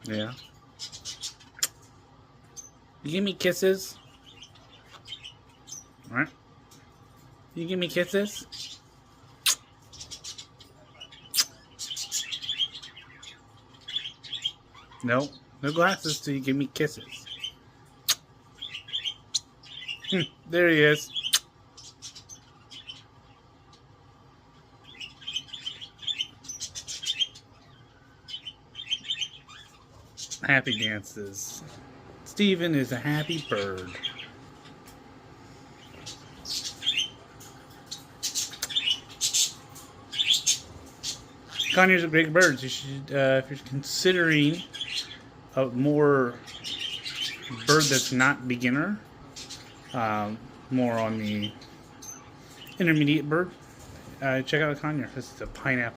Yeah. You give me kisses? Alright. You give me kisses? No. No glasses till you give me kisses. There he is. Happy dances. Steven is a happy bird. Conures are great birds. You should, if you're considering a more bird that's not beginner, more on the intermediate bird, check out a conure. This is a pineapple.